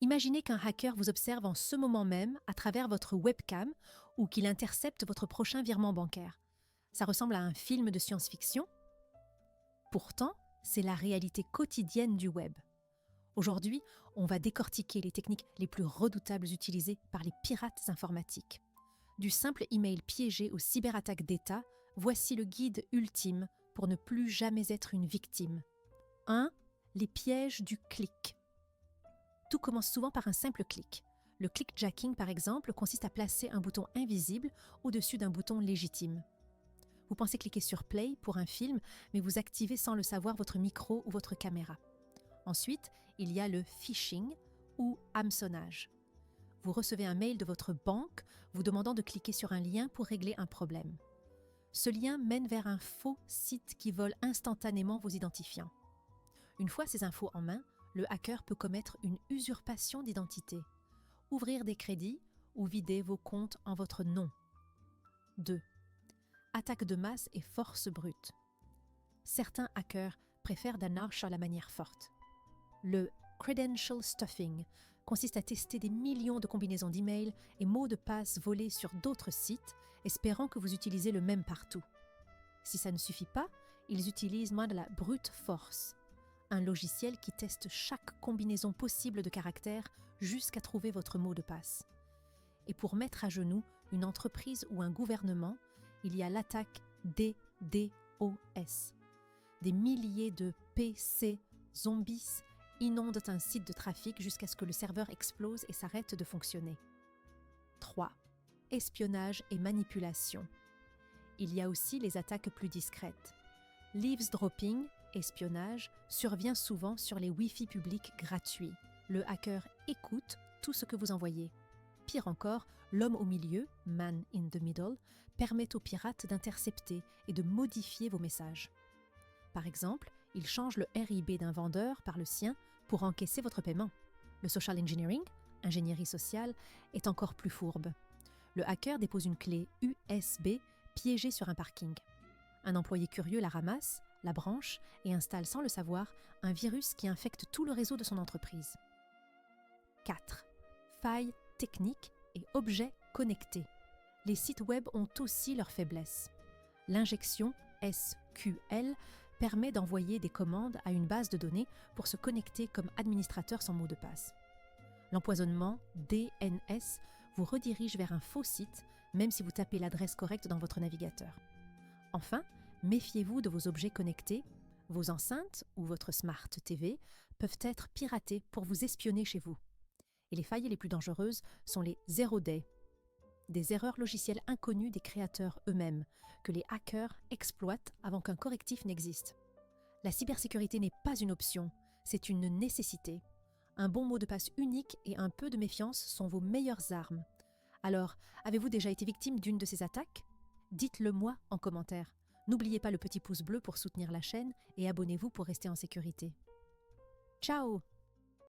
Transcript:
Imaginez qu'un hacker vous observe en ce moment même à travers votre webcam ou qu'il intercepte votre prochain virement bancaire. Ça ressemble à un film de science-fiction. Pourtant, c'est la réalité quotidienne du web. Aujourd'hui, on va décortiquer les techniques les plus redoutables utilisées par les pirates informatiques. Du simple email piégé aux cyberattaques d'État, voici le guide ultime pour ne plus jamais être une victime. 1. Les pièges du clic. Tout commence souvent par un simple clic. Le clickjacking, par exemple, consiste à placer un bouton invisible au-dessus d'un bouton légitime. Vous pensez cliquer sur Play pour un film, mais vous activez sans le savoir votre micro ou votre caméra. Ensuite, il y a le phishing ou hameçonnage. Vous recevez un mail de votre banque vous demandant de cliquer sur un lien pour régler un problème. Ce lien mène vers un faux site qui vole instantanément vos identifiants. Une fois ces infos en main, le hacker peut commettre une usurpation d'identité, ouvrir des crédits ou vider vos comptes en votre nom. 2. Attaque de masse et force brute. Certains hackers préfèrent d'annoncer la manière forte. Le credential stuffing consiste à tester des millions de combinaisons d'emails et mots de passe volés sur d'autres sites, espérant que vous utilisez le même partout. Si ça ne suffit pas, ils utilisent de la brute force, un logiciel qui teste chaque combinaison possible de caractères jusqu'à trouver votre mot de passe. Et pour mettre à genoux une entreprise ou un gouvernement, il y a l'attaque DDoS. Des milliers de PC zombies inondent un site de trafic jusqu'à ce que le serveur explose et s'arrête de fonctionner. 3. Espionnage et manipulation. Il y a aussi les attaques plus discrètes. L'eavesdropping, espionnage, survient souvent sur les Wi-Fi publics gratuits. Le hacker écoute tout ce que vous envoyez. Pire encore, l'homme au milieu, man in the middle, permet aux pirates d'intercepter et de modifier vos messages. Par exemple, il change le RIB d'un vendeur par le sien pour encaisser votre paiement. Le social engineering, ingénierie sociale, est encore plus fourbe. Le hacker dépose une clé USB piégée sur un parking. Un employé curieux la ramasse, la branche et installe sans le savoir un virus qui infecte tout le réseau de son entreprise. 4. Failles techniques et objets connectés. Les sites web ont aussi leurs faiblesses. L'injection SQL permet d'envoyer des commandes à une base de données pour se connecter comme administrateur sans mot de passe. L'empoisonnement DNS vous redirige vers un faux site, même si vous tapez l'adresse correcte dans votre navigateur. Enfin, méfiez-vous de vos objets connectés. Vos enceintes ou votre Smart TV peuvent être piratés pour vous espionner chez vous. Et les failles les plus dangereuses sont les zero day, des erreurs logicielles inconnues des créateurs eux-mêmes, que les hackers exploitent avant qu'un correctif n'existe. La cybersécurité n'est pas une option, c'est une nécessité. Un bon mot de passe unique et un peu de méfiance sont vos meilleures armes. Alors, avez-vous déjà été victime d'une de ces attaques ? Dites-le moi en commentaire. N'oubliez pas le petit pouce bleu pour soutenir la chaîne et abonnez-vous pour rester en sécurité. Ciao !